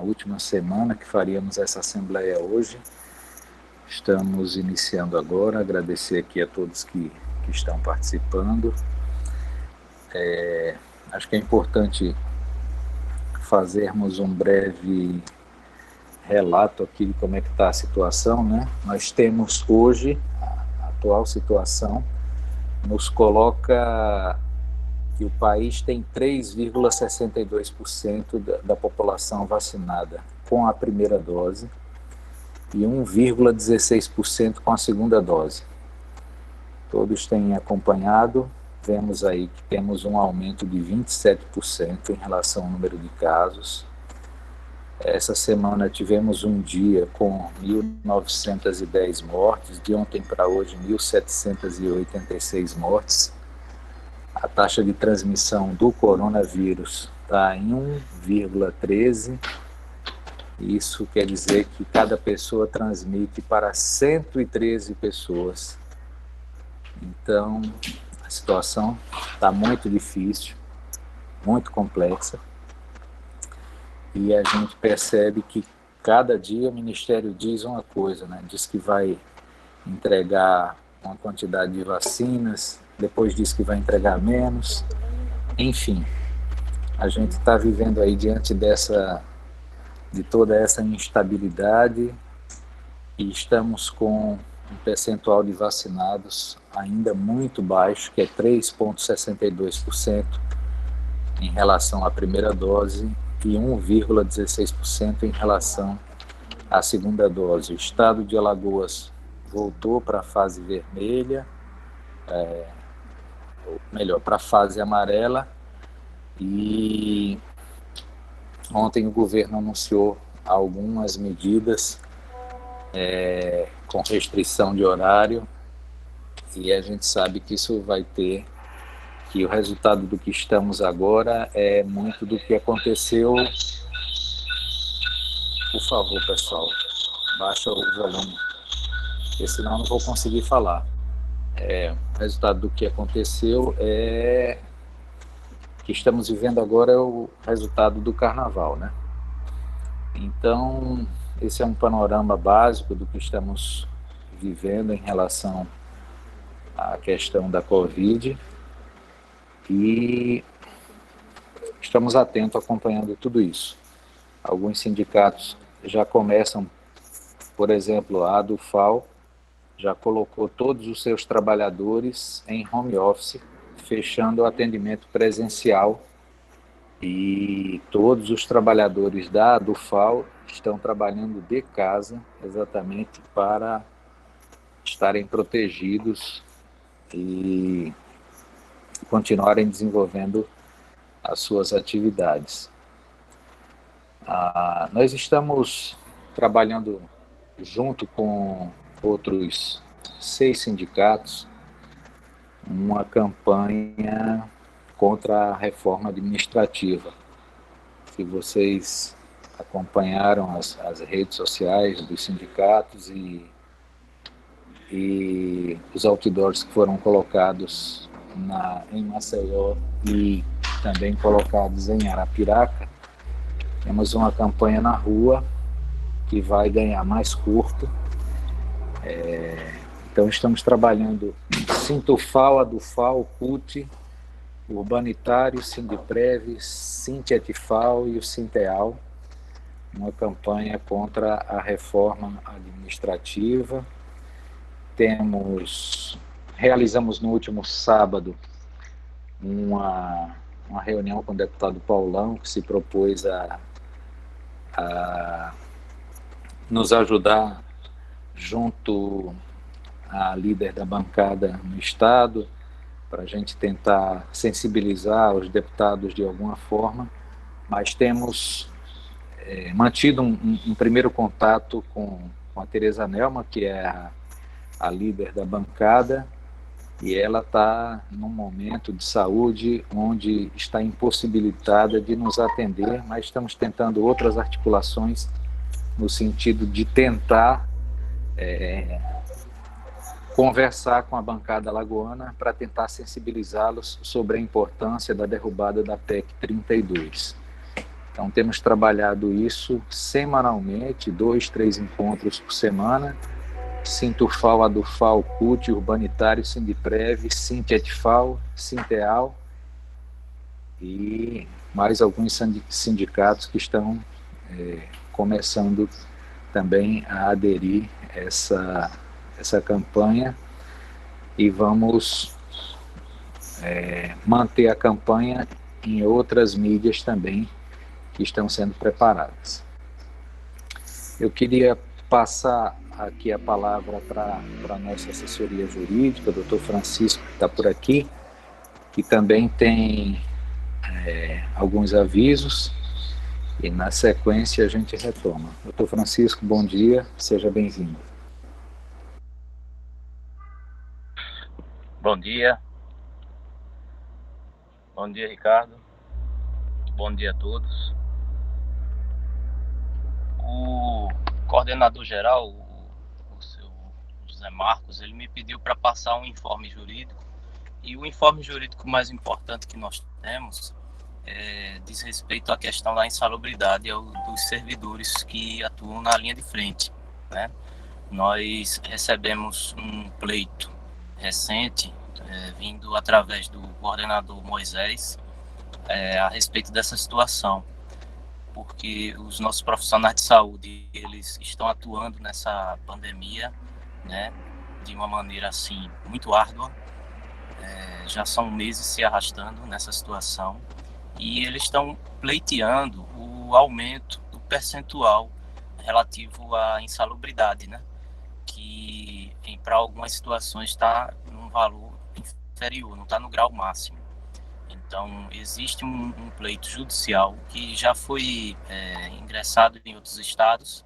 última semana que faríamos essa assembleia hoje. Estamos iniciando agora. Agradecer aqui a todos que estão participando. Acho que é importante fazermos um breve relato aqui de como é que está a situação, né? Nós temos hoje, a atual situação nos coloca que o país tem 3,62% da população vacinada com a primeira dose e 1,16% com a segunda dose. Todos têm acompanhado, vemos aí que temos um aumento de 27% em relação ao número de casos. Essa semana tivemos um dia com 1.910 mortes, de ontem para hoje 1.786 mortes. A taxa de transmissão do coronavírus está em 1,13. Isso quer dizer que cada pessoa transmite para 113 pessoas. Então, a situação está muito difícil, muito complexa. E a gente percebe que cada dia o Ministério diz uma coisa, né? Diz que vai entregar uma quantidade de vacinas, depois diz que vai entregar menos. Enfim, a gente está vivendo aí diante de toda essa instabilidade e estamos com um percentual de vacinados ainda muito baixo, que é 3,62% em relação à primeira dose e 1,16% em relação à segunda dose. O estado de Alagoas voltou para a fase vermelha, para a fase amarela, e ontem o governo anunciou algumas medidas com restrição de horário, e a gente sabe que isso vai ter, que o resultado do que estamos agora é muito do que aconteceu. Por favor, pessoal, baixa o volume, porque senão eu não vou conseguir falar. O resultado do que aconteceu que estamos vivendo agora é o resultado do carnaval, né? Então, esse é um panorama básico do que estamos vivendo em relação à questão da Covid, e estamos atentos, acompanhando tudo isso. Alguns sindicatos já começam, por exemplo, a ADUFAL já colocou todos os seus trabalhadores em home office, fechando o atendimento presencial, e todos os trabalhadores da ADUFAL estão trabalhando de casa exatamente para estarem protegidos e continuarem desenvolvendo as suas atividades. Nós estamos trabalhando junto com outros 6 sindicatos uma campanha contra a reforma administrativa. Se vocês acompanharam as redes sociais dos sindicatos e os outdoors que foram colocados em Maceió e também colocados em Arapiraca, temos uma campanha na rua que vai ganhar mais corpo. Então estamos trabalhando Sintufal, Adufal, CUT, Urbanitário, Sindiprev, Sintetifal e o Sinteal, uma campanha contra a reforma administrativa. Realizamos no último sábado uma reunião com o deputado Paulão, que se propôs a nos ajudar junto à líder da bancada no Estado, para a gente tentar sensibilizar os deputados de alguma forma, mas temos mantido um primeiro contato com a Tereza Nelma, que é a líder da bancada, e ela está num momento de saúde onde está impossibilitada de nos atender, mas estamos tentando outras articulações no sentido de tentar conversar com a bancada alagoana para tentar sensibilizá-los sobre a importância da derrubada da PEC 32. Então, temos trabalhado isso semanalmente, 2, 3 encontros por semana. Sintufal, Adufal, CUT, Urbanitário, Sindiprev, Sintetfal, Sinteal e mais alguns sindicatos que estão começando também a aderir a essa campanha, e vamos manter a campanha em outras mídias também que estão sendo preparadas. Eu queria passar aqui a palavra para a nossa assessoria jurídica, o doutor Francisco, que está por aqui, que também tem alguns avisos, e na sequência a gente retoma. Doutor Francisco, bom dia, seja bem-vindo. Bom dia. Bom dia, Ricardo. Bom dia a todos. O coordenador geral, o seu José Marcos, ele me pediu para passar um informe jurídico, e o informe jurídico mais importante que nós temos diz respeito à questão da insalubridade dos servidores que atuam na linha de frente, né? Nós recebemos um pleito recente, vindo através do coordenador Moisés, a respeito dessa situação, porque os nossos profissionais de saúde, eles estão atuando nessa pandemia, né, de uma maneira assim muito árdua, já são meses se arrastando nessa situação, e eles estão pleiteando o aumento do percentual relativo à insalubridade, né, que para algumas situações está num valor inferior, não está no grau máximo. Então, existe um pleito judicial que já foi ingressado em outros estados,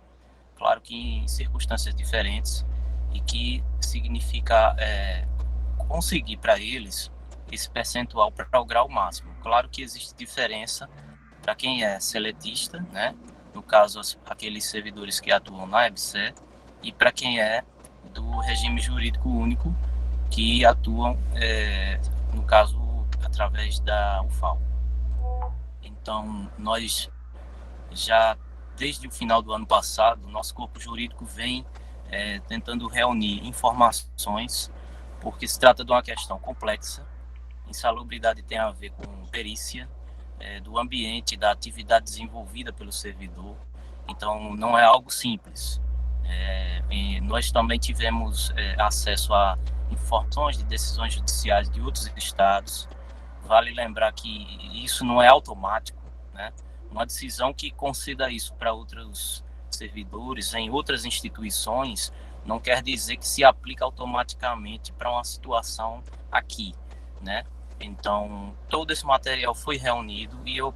claro que em circunstâncias diferentes, e que significa conseguir para eles esse percentual para o grau máximo. Claro que existe diferença para quem é seletista, né? No caso, aqueles servidores que atuam na EBSER, e para quem é do regime jurídico único, que atuam, no caso, através da UFAL. Então, nós já, desde o final do ano passado, nosso corpo jurídico vem tentando reunir informações, porque se trata de uma questão complexa. Insalubridade tem a ver com perícia do ambiente, da atividade desenvolvida pelo servidor. Então, não é algo simples. Nós também tivemos acesso a informações de decisões judiciais de outros estados. Vale lembrar que isso não é automático, né? Uma decisão que conceda isso para outros servidores em outras instituições não quer dizer que se aplica automaticamente para uma situação aqui, né? Então, todo esse material foi reunido, e eu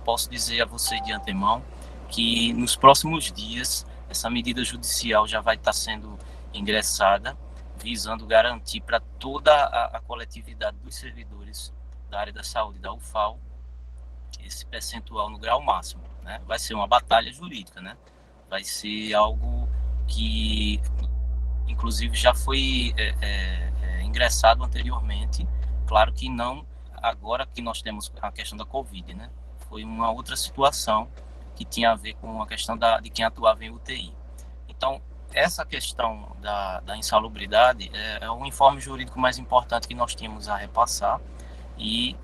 posso dizer a vocês de antemão que nos próximos dias essa medida judicial já vai estar sendo ingressada, visando garantir para toda a coletividade dos servidores da área da saúde, da UFAL, esse percentual no grau máximo, né? Vai ser uma batalha jurídica, né? Vai ser algo que, inclusive, já foi ingressado anteriormente. Claro que não agora que nós temos a questão da Covid, né? Foi uma outra situação que tinha a ver com a questão de quem atuava em UTI. Então, essa questão da insalubridade é o informe jurídico mais importante que nós tínhamos a repassar, e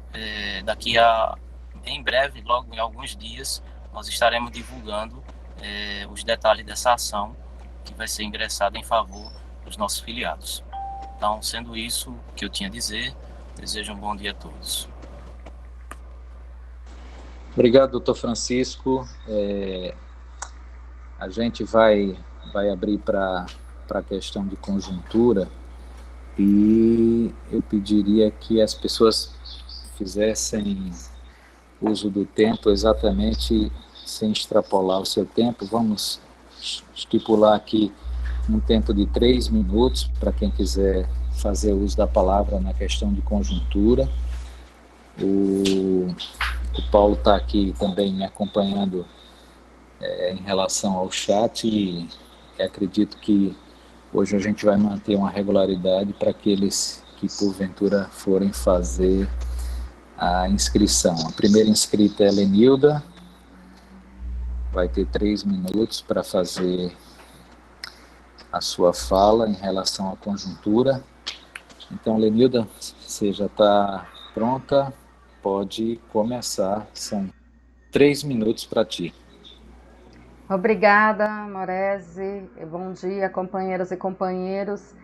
em breve, logo em alguns dias, nós estaremos divulgando os detalhes dessa ação que vai ser ingressada em favor dos nossos filiados. Então, sendo isso o que eu tinha a dizer, desejo um bom dia a todos. Obrigado, doutor Francisco. A gente vai abrir para a questão de conjuntura, e eu pediria que as pessoas fizessem uso do tempo exatamente sem extrapolar o seu tempo. Vamos estipular aqui um tempo de 3 minutos para quem quiser fazer uso da palavra na questão de conjuntura. O Paulo está aqui também me acompanhando em relação ao chat, e acredito que hoje a gente vai manter uma regularidade para aqueles que porventura forem fazer a inscrição. A primeira inscrita é a Lenilda, vai ter 3 minutos para fazer a sua fala em relação à conjuntura. Então, Lenilda, você já está pronta? Pode começar. São 3 minutos para ti. Obrigada, Morese. Bom dia, companheiras e companheiros.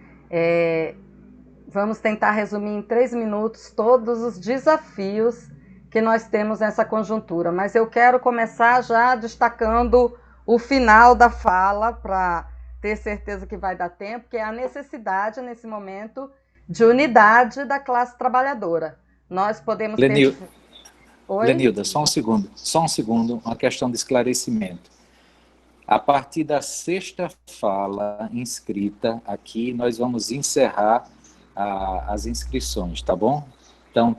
Vamos tentar resumir em 3 minutos todos os desafios que nós temos nessa conjuntura, mas eu quero começar já destacando o final da fala, para ter certeza que vai dar tempo, que é a necessidade, nesse momento, de unidade da classe trabalhadora. Nós podemos ter... Lenilda, só um segundo, uma questão de esclarecimento. A partir da 6ª fala inscrita aqui, nós vamos encerrar as inscrições, tá bom? Então,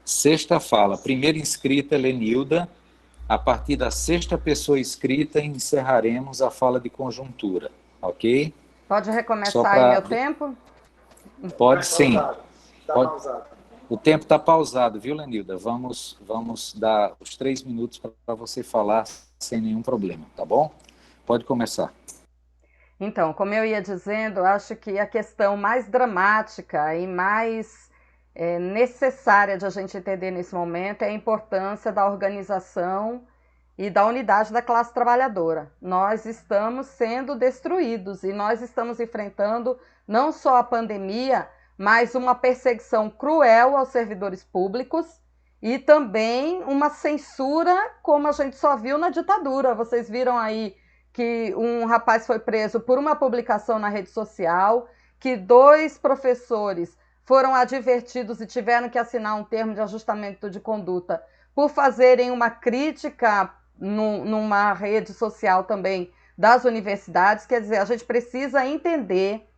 6ª fala, primeira inscrita, Lenilda. A partir da 6ª pessoa inscrita, encerraremos a fala de conjuntura, ok? Pode recomeçar aí meu tempo? Pode sim. Pode. O tempo está pausado, viu, Lenilda? Vamos dar os 3 minutos para você falar sem nenhum problema, tá bom? Pode começar. Então, como eu ia dizendo, acho que a questão mais dramática e mais necessária de a gente entender nesse momento é a importância da organização e da unidade da classe trabalhadora. Nós estamos sendo destruídos e nós estamos enfrentando não só a pandemia, mas uma perseguição cruel aos servidores públicos e também uma censura como a gente só viu na ditadura. Vocês viram aí que um rapaz foi preso por uma publicação na rede social, que 2 professores foram advertidos e tiveram que assinar um termo de ajustamento de conduta por fazerem uma crítica numa rede social também das universidades. Quer dizer, a gente precisa entender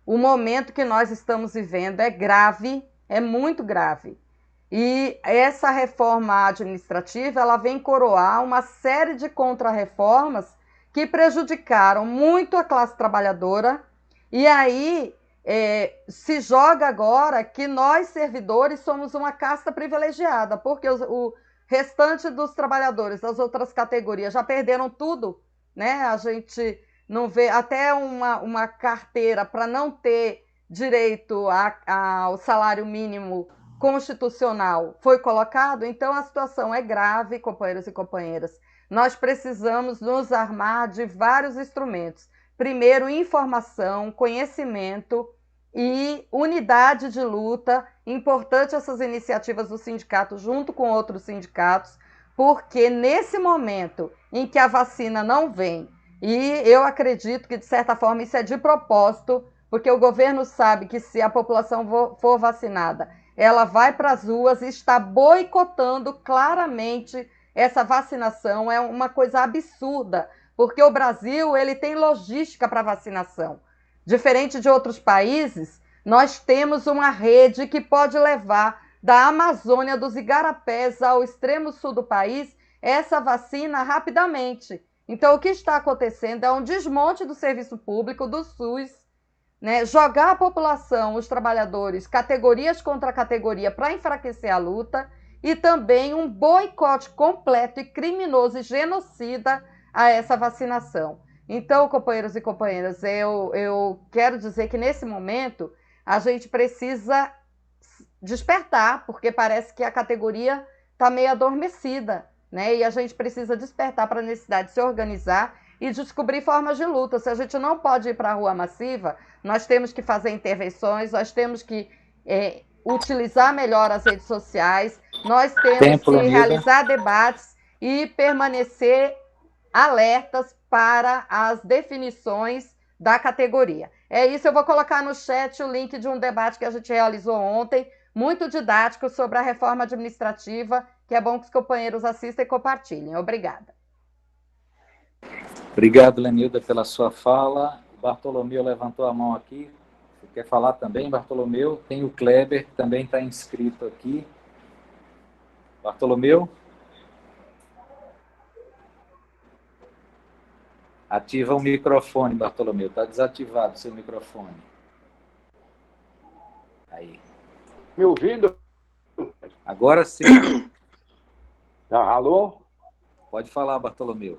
o momento que nós estamos vivendo. É grave, é muito grave. E essa reforma administrativa, ela vem coroar uma série de contrarreformas que prejudicaram muito a classe trabalhadora, e aí se joga agora que nós, servidores, somos uma casta privilegiada, porque o restante dos trabalhadores das outras categorias já perderam tudo, né? A gente não vê até uma carteira para não ter direito ao salário mínimo constitucional foi colocado. Então a situação é grave, companheiros e companheiras. Nós precisamos nos armar de vários instrumentos. Primeiro, informação, conhecimento e unidade de luta. Importante essas iniciativas do sindicato junto com outros sindicatos, porque nesse momento em que a vacina não vem, e eu acredito que de certa forma isso é de propósito, porque o governo sabe que se a população for vacinada, ela vai para as ruas e está boicotando claramente essa vacinação. É uma coisa absurda, porque o Brasil ele tem logística para vacinação. Diferente de outros países, nós temos uma rede que pode levar da Amazônia, dos igarapés ao extremo sul do país, essa vacina rapidamente. Então, o que está acontecendo é um desmonte do serviço público, do SUS, né? Jogar a população, os trabalhadores, categorias contra categoria para enfraquecer a luta, e também um boicote completo e criminoso e genocida a essa vacinação. Então, companheiros e companheiras, eu quero dizer que nesse momento a gente precisa despertar, porque parece que a categoria está meio adormecida, né? E a gente precisa despertar para a necessidade de se organizar e descobrir formas de luta. Se a gente não pode ir para a rua massiva, nós temos que fazer intervenções, nós temos que utilizar melhor as redes sociais, nós temos que realizar debates e permanecer alertas para as definições da categoria. É isso, eu vou colocar no chat o link de um debate que a gente realizou ontem, muito didático, sobre a reforma administrativa, que é bom que os companheiros assistam e compartilhem. Obrigada. Obrigado, Lenilda, pela sua fala. Bartolomeu levantou a mão aqui. Você quer falar também, Bartolomeu? Tem o Kleber, que também está inscrito aqui. Bartolomeu? Ativa o microfone, Bartolomeu. Está desativado o seu microfone. Aí. Me ouvindo? Agora sim. Alô? Pode falar, Bartolomeu.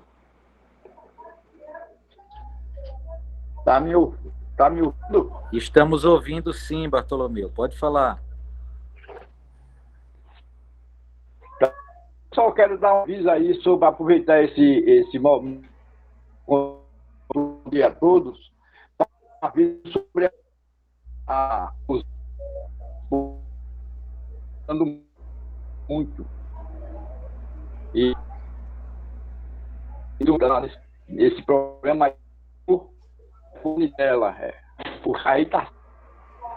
Tá me ouvindo? Estamos ouvindo sim, Bartolomeu. Pode falar. Só quero dar um aviso aí sobre aproveitar esse momento a todos, aviso sobre os muito e esse problema aí por dela, aí tá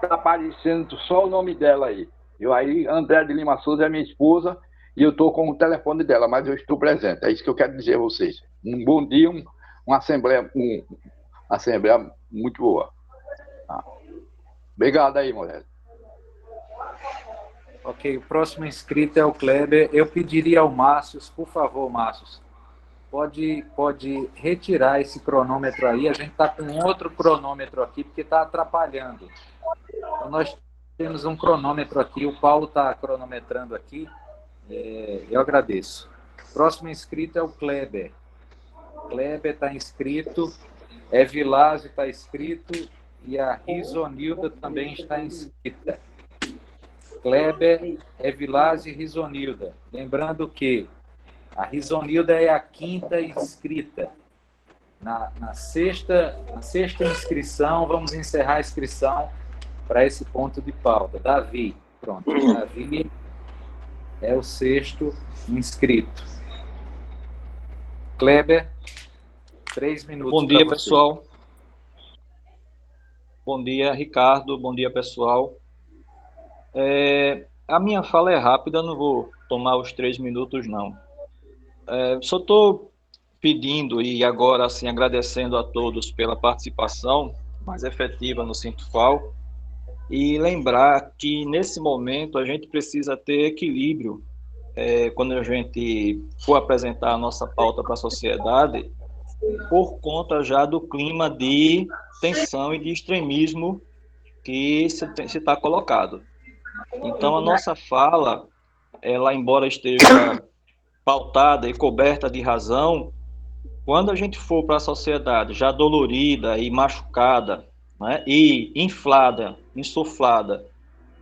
aparecendo só o nome dela aí. Eu aí, André de Lima Souza é minha esposa e eu estou com o telefone dela, mas eu estou presente. É isso que eu quero dizer a vocês. Um bom dia, uma assembleia muito boa. Obrigado aí, mulher. Ok, o próximo inscrito é o Kleber. Eu pediria ao Márcio, por favor, Márcio, pode retirar esse cronômetro aí. A gente está com outro cronômetro aqui, porque está atrapalhando. Então, nós temos um cronômetro aqui, o Paulo está cronometrando aqui. Eu agradeço. Próximo inscrito é o Kleber. Kleber está inscrito, Evilásio está inscrito e a Risonilda também está inscrita. Kleber, Evilásio e Risonilda. Lembrando que a Risonilda é a 5ª inscrita. Na sexta inscrição, vamos encerrar a inscrição para esse ponto de pauta. Davi, pronto. Davi é o 6º inscrito. Kleber, 3 minutos. Bom dia, pessoal. Bom dia, Ricardo. Bom dia, pessoal. A minha fala é rápida, não vou tomar os 3 minutos, não. Só estou pedindo e agora, assim, agradecendo a todos pela participação mais efetiva no Sintufal e lembrar que, nesse momento, a gente precisa ter equilíbrio quando a gente for apresentar a nossa pauta para a sociedade, por conta já do clima de tensão e de extremismo que se está colocado. Então, a nossa fala, ela, embora esteja pautada e coberta de razão, quando a gente for para a sociedade já dolorida e machucada, né, e inflada, insuflada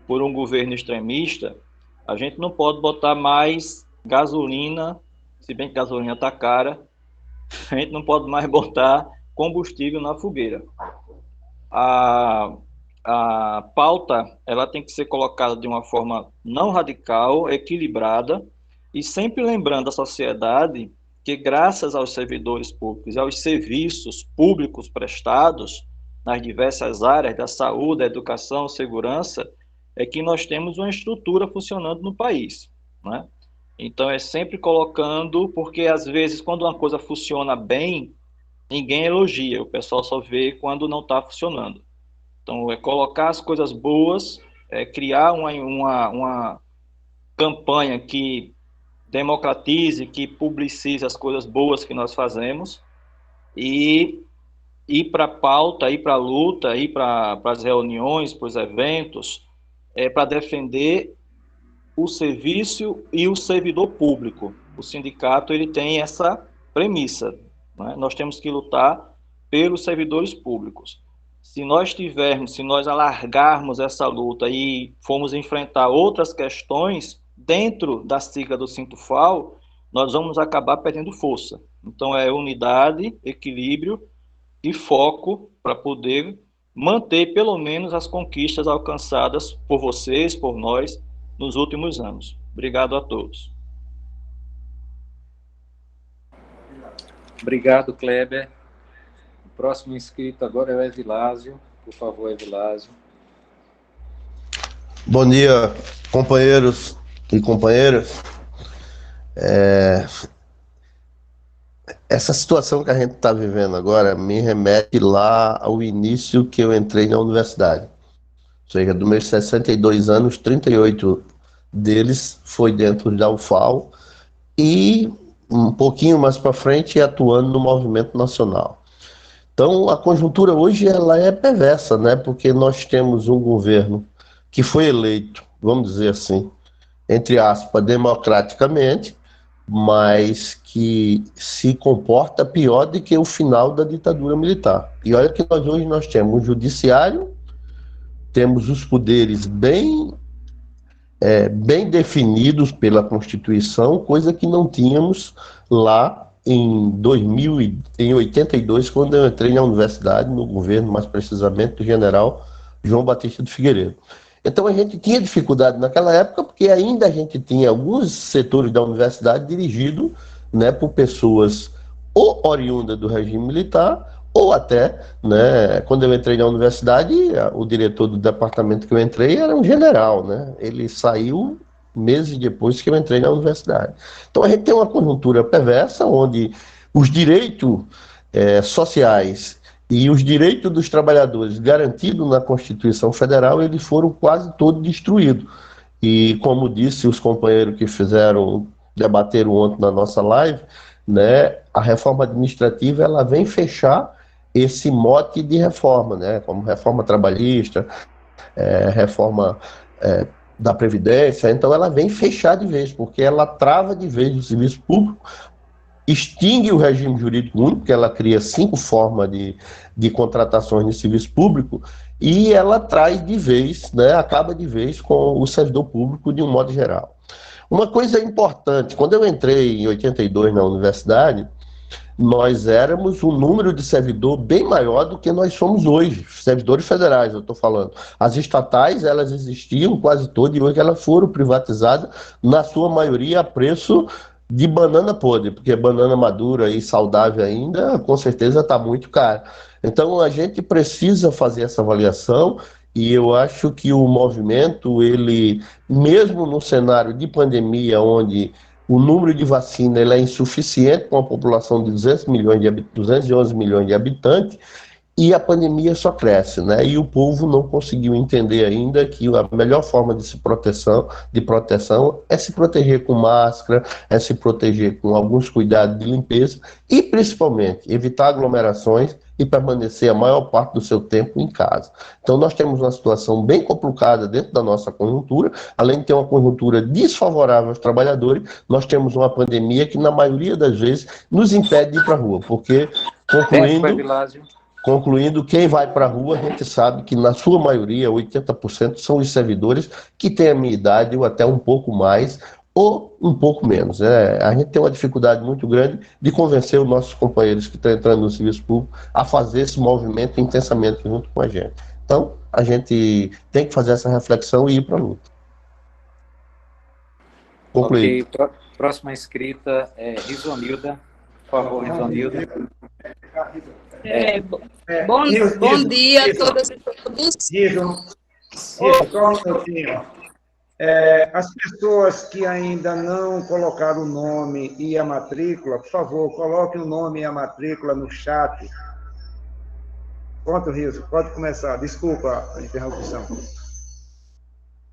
por um governo extremista, a gente não pode botar mais gasolina, se bem que gasolina está cara, a gente não pode mais botar combustível na fogueira. A pauta, ela tem que ser colocada de uma forma não radical, equilibrada, e sempre lembrando à sociedade que, graças aos servidores públicos e aos serviços públicos prestados nas diversas áreas da saúde, da educação, segurança, é que nós temos uma estrutura funcionando no país, né? Então, é sempre colocando, porque às vezes, quando uma coisa funciona bem, ninguém elogia, o pessoal só vê quando não está funcionando. Então, é colocar as coisas boas, criar uma campanha que democratize, que publicize as coisas boas que nós fazemos e ir para a pauta, ir para a luta, ir para as reuniões, para os eventos, para defender o serviço e o servidor público. O sindicato ele tem essa premissa, né? Nós temos que lutar pelos servidores públicos. Se nós alargarmos essa luta e formos enfrentar outras questões dentro da sigla do Sintufal, nós vamos acabar perdendo força. Então, é unidade, equilíbrio e foco para poder manter, pelo menos, as conquistas alcançadas por vocês, por nós, nos últimos anos. Obrigado a todos. Obrigado, Kleber. O próximo inscrito agora é o Evilásio. Por favor, Evilásio. Bom dia, companheiros e companheiras. Essa situação que a gente está vivendo agora me remete lá ao início que eu entrei na universidade. Ou seja, dos meus 62 anos, 38 deles foi dentro da UFAL e um pouquinho mais para frente atuando no movimento nacional. Então, a conjuntura hoje ela é perversa, né? Porque nós temos um governo que foi eleito, vamos dizer assim, entre aspas, democraticamente, mas que se comporta pior do que o final da ditadura militar. E olha que hoje nós temos o judiciário, temos os poderes bem definidos pela Constituição, coisa que não tínhamos lá em 82, quando eu entrei na universidade, no governo, mais precisamente, do general João Batista de Figueiredo. Então a gente tinha dificuldade naquela época, porque ainda a gente tinha alguns setores da universidade dirigidos, né, por pessoas ou oriundas do regime militar, ou até, né, quando eu entrei na universidade, o diretor do departamento que eu entrei era um general, né? Ele saiu meses depois que eu entrei na universidade. Então a gente tem uma conjuntura perversa, onde os direitos sociais e os direitos dos trabalhadores garantidos na Constituição Federal, eles foram quase todos destruídos. E como disse os companheiros que debateram ontem na nossa live, né, a reforma administrativa ela vem fechar esse mote de reforma, né, como reforma trabalhista, reforma da Previdência. Então ela vem fechar de vez, porque ela trava de vez o serviço público, extingue o regime jurídico único, porque ela cria 5 formas de contratações de serviço público, e ela traz de vez, né, acaba de vez com o servidor público de um modo geral. Uma coisa importante, quando eu entrei em 82 na universidade, nós éramos um número de servidor bem maior do que nós somos hoje, servidores federais, eu estou falando. As estatais, elas existiam quase todas, e hoje elas foram privatizadas, na sua maioria, a preço de banana podre, porque banana madura e saudável ainda, com certeza está muito cara. Então a gente precisa fazer essa avaliação, e eu acho que o movimento, ele, mesmo no cenário de pandemia, onde o número de vacina ele é insuficiente com a população de 211 milhões de habitantes, e a pandemia só cresce, né? E o povo não conseguiu entender ainda que a melhor forma de proteção é se proteger com máscara, é se proteger com alguns cuidados de limpeza e, principalmente, evitar aglomerações e permanecer a maior parte do seu tempo em casa. Então nós temos uma situação bem complicada dentro da nossa conjuntura, além de ter uma conjuntura desfavorável aos trabalhadores, nós temos uma pandemia que, na maioria das vezes, nos impede de ir para a rua, porque, concluindo, quem vai para a rua, a gente sabe que, na sua maioria, 80% são os servidores que têm a minha idade ou até um pouco mais, ou um pouco menos. A gente tem uma dificuldade muito grande de convencer os nossos companheiros que estão entrando no serviço público a fazer esse movimento intensamente junto com a gente. Então, a gente tem que fazer essa reflexão e ir para a luta. Concluído. Ok, próxima inscrita é Risonilda. Por favor, Risonilda. Bom dia a todas e todos. Só um minutinho. As pessoas que ainda não colocaram o nome e a matrícula, por favor, coloquem o nome e a matrícula no chat. Pronto, Riso, pode começar. Desculpa a interrupção.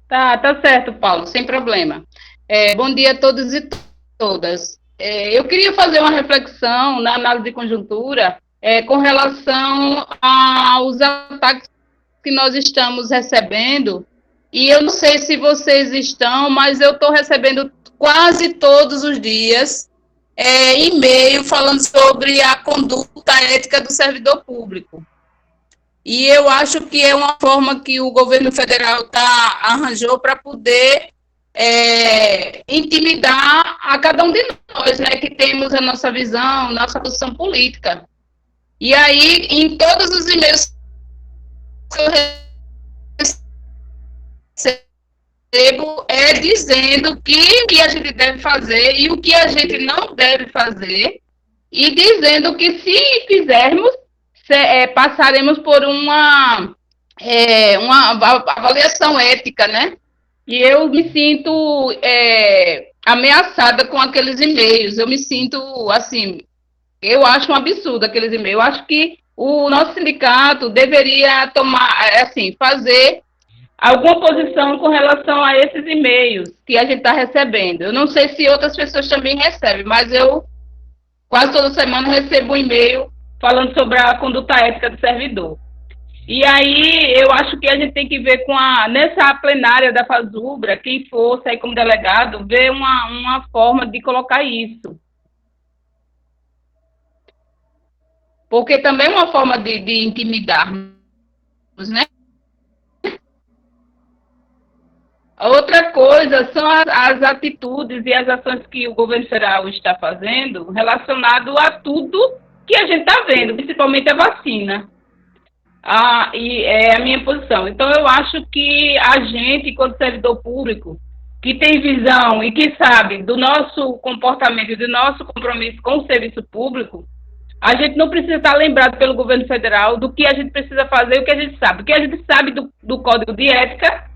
Tá certo, Paulo, sem problema. Bom dia a todos e todas. Eu queria fazer uma reflexão na análise de conjuntura com relação aos ataques que nós estamos recebendo. E eu não sei se vocês estão, mas eu estou recebendo quase todos os dias e-mail falando sobre a conduta ética do servidor público. E eu acho que é uma forma que o governo federal arranjou para poder intimidar a cada um de nós, né, que temos a nossa visão, nossa posição política. E aí, em todos os e-mails que eu recebo dizendo o que a gente deve fazer e o que a gente não deve fazer, e dizendo que, se fizermos, passaremos por uma avaliação ética, né? E eu me sinto ameaçada com aqueles e-mails. Eu me sinto, assim, eu acho um absurdo aqueles e-mails. Eu acho que o nosso sindicato deveria fazer alguma posição com relação a esses e-mails que a gente está recebendo. Eu não sei se outras pessoas também recebem, mas eu quase toda semana recebo um e-mail falando sobre a conduta ética do servidor. E aí eu acho que a gente tem que ver nessa plenária da FASUBRA, quem for sair como delegado, ver uma forma de colocar isso. Porque também é uma forma de intimidarmos, né? Outra coisa são as atitudes e as ações que o governo federal está fazendo relacionado a tudo que a gente está vendo, principalmente a vacina. E é a minha posição. Então, eu acho que a gente, enquanto servidor público, que tem visão e que sabe do nosso comportamento e do nosso compromisso com o serviço público, a gente não precisa estar lembrado pelo governo federal do que a gente precisa fazer e o que a gente sabe. O que a gente sabe do Código de Ética,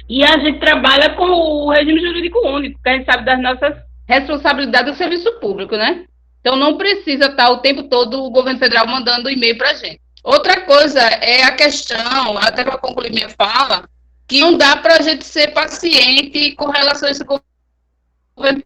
e a gente trabalha com o regime jurídico único, que a gente sabe das nossas responsabilidades do serviço público, né? Então, não precisa estar o tempo todo o governo federal mandando e-mail para a gente. Outra coisa é a questão, até para concluir minha fala, que não dá para a gente ser paciente com relação a esse governo.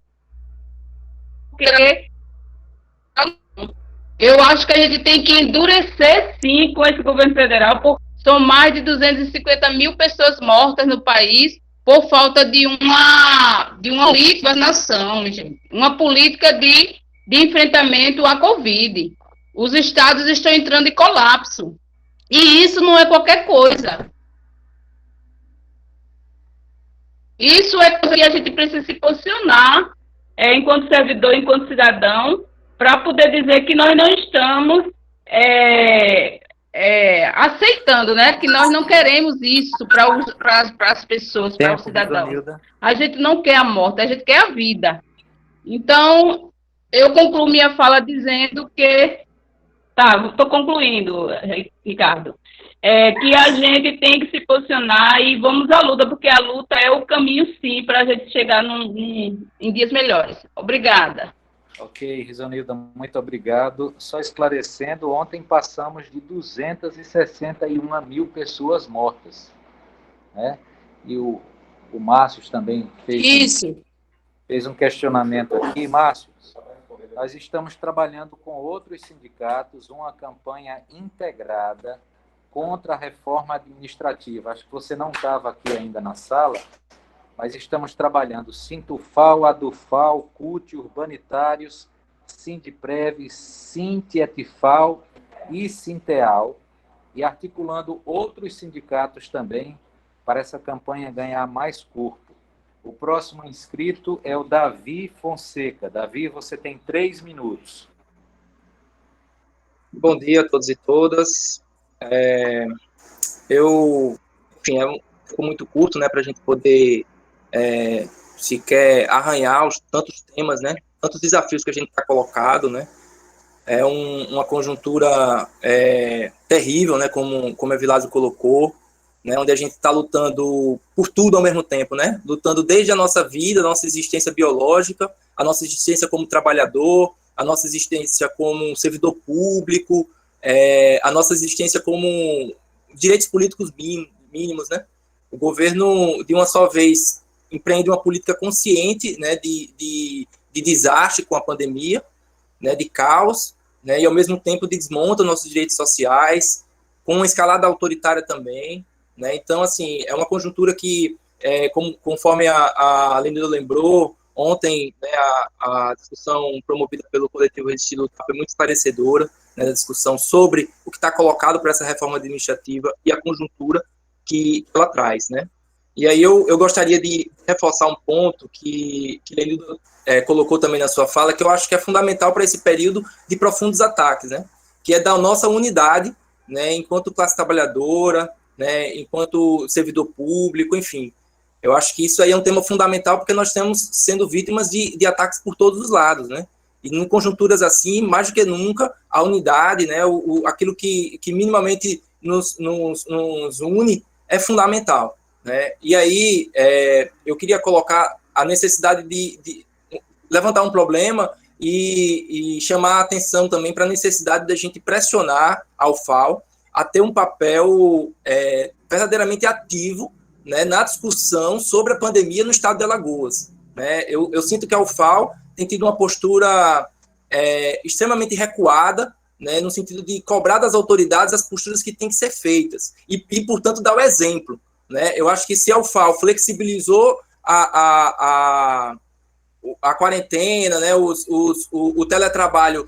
Eu acho que a gente tem que endurecer, sim, com esse governo federal, porque são mais de 250 mil pessoas mortas no país por falta de uma política da nação, gente. Uma política de enfrentamento à Covid. Os estados estão entrando em colapso. E isso não é qualquer coisa. Isso é coisa que a gente precisa se posicionar, enquanto servidor, enquanto cidadão, para poder dizer que nós não estamos aceitando, né? Que nós não queremos isso para as pessoas, para os cidadãos. A gente não quer a morte, a gente quer a vida. Então, eu concluo minha fala dizendo que... Tá, estou concluindo, Ricardo. Que a gente tem que se posicionar e vamos à luta, porque a luta é o caminho, sim, para a gente chegar em dias melhores. Obrigada. Ok, Risonilda, muito obrigado. Só esclarecendo, ontem passamos de 261 mil pessoas mortas, né? E o Márcio também fez um questionamento aqui. Márcio, nós estamos trabalhando com outros sindicatos uma campanha integrada contra a reforma administrativa. Acho que você não estava aqui ainda na sala, mas estamos trabalhando Sintufal, Adufal, CUT, Urbanitários, Sindiprev, Sintietifal e Sinteal, e articulando outros sindicatos também para essa campanha ganhar mais corpo. O próximo inscrito é o Davi Fonseca. Davi, você tem 3 minutos. Bom dia a todos e todas. Ficou muito curto, né, para a gente poder sequer arranhar tantos temas, né, tantos desafios que a gente está colocado, né. É uma conjuntura terrível, né, como a Vilásio colocou, né, onde a gente está lutando por tudo ao mesmo tempo, né, lutando desde a nossa vida, a nossa existência biológica, a nossa existência como trabalhador, a nossa existência como servidor público, a nossa existência como direitos políticos mínimos, né. O governo, de uma só vez, empreende uma política consciente, né, de desastre com a pandemia, né, de caos, né, e ao mesmo tempo desmonta nossos direitos sociais, com uma escalada autoritária também, né. Então, assim, é uma conjuntura que, conforme a Lenilda lembrou, ontem, né, a discussão promovida pelo coletivo Resistir Lutar foi muito esclarecedora, né, da discussão sobre o que está colocado para essa reforma administrativa e a conjuntura que ela traz, né. E aí eu gostaria de reforçar um ponto que Lenilda colocou também na sua fala, que eu acho que é fundamental para esse período de profundos ataques, né, que é da nossa unidade, né, enquanto classe trabalhadora, né, enquanto servidor público, enfim. Eu acho que isso aí é um tema fundamental, porque nós estamos sendo vítimas de ataques por todos os lados, né, e em conjunturas assim, mais do que nunca, a unidade, né, aquilo que minimamente nos une é fundamental, né. E aí eu queria colocar a necessidade de levantar um problema e chamar a atenção também para a necessidade da gente pressionar a UFAL a ter um papel verdadeiramente ativo, né, na discussão sobre a pandemia no estado de Alagoas, né. Eu sinto que a UFAL tem tido uma postura extremamente recuada, né, no sentido de cobrar das autoridades as posturas que têm que ser feitas e portanto, dar o exemplo. Né? Eu acho que se a UFAL flexibilizou a quarentena, né, o teletrabalho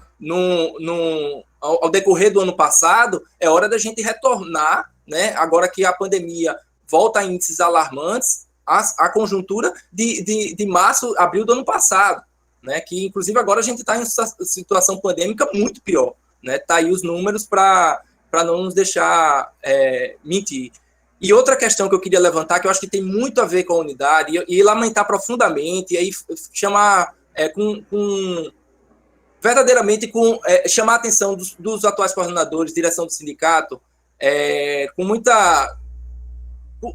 ao decorrer do ano passado, é hora da gente retornar, né, agora que a pandemia volta a índices alarmantes, a conjuntura de março, abril do ano passado, né, que inclusive agora a gente está em situação pandêmica muito pior. Né, tá aí os números para não nos deixar mentir. E outra questão que eu queria levantar, que eu acho que tem muito a ver com a unidade, e lamentar profundamente, e aí chamar verdadeiramente chamar a atenção dos atuais coordenadores, direção do sindicato,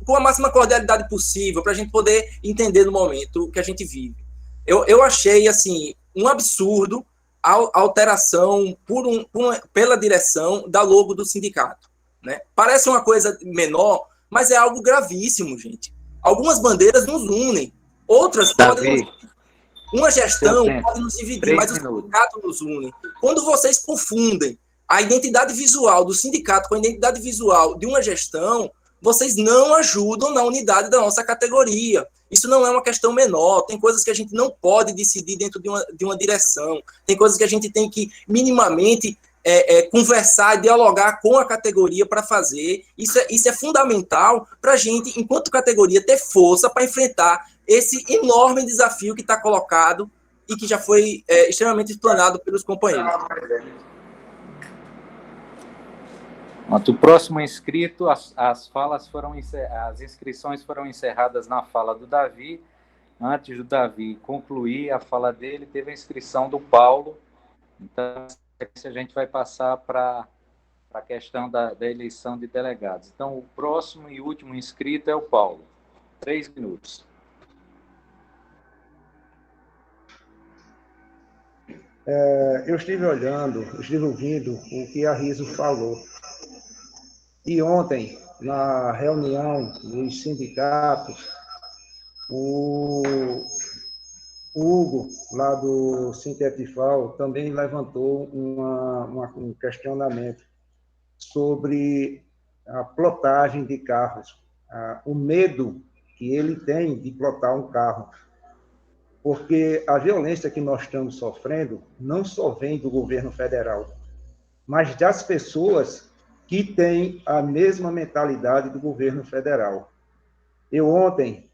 com a máxima cordialidade possível, para a gente poder entender no momento que a gente vive. Eu achei, assim, um absurdo a alteração pela direção da logo do sindicato. Né? Parece uma coisa menor, mas é algo gravíssimo, gente. Algumas bandeiras nos unem, outras podem... Uma gestão pode nos dividir, mas o sindicato nos une. Quando vocês confundem a identidade visual do sindicato com a identidade visual de uma gestão, vocês não ajudam na unidade da nossa categoria. Isso não é uma questão menor. Tem coisas que a gente não pode decidir dentro de uma direção. Tem coisas que a gente tem que minimamente conversar, dialogar com a categoria para fazer. Isso é fundamental para a gente, enquanto categoria, ter força para enfrentar esse enorme desafio que está colocado e que já foi extremamente explanado pelos companheiros. O próximo inscrito, as inscrições foram encerradas na fala do Davi. Antes do Davi concluir a fala dele, teve a inscrição do Paulo. Então, a gente vai passar para a questão da eleição de delegados. Então, o próximo e último inscrito é o Paulo. 3 minutos. Eu estive ouvindo o que a Riso falou. E ontem, na reunião dos sindicatos, o Hugo, lá do Sintetifal, também levantou um questionamento sobre a plotagem de carros, o medo que ele tem de plotar um carro. Porque a violência que nós estamos sofrendo não só vem do governo federal, mas das pessoas que têm a mesma mentalidade do governo federal. Eu ontem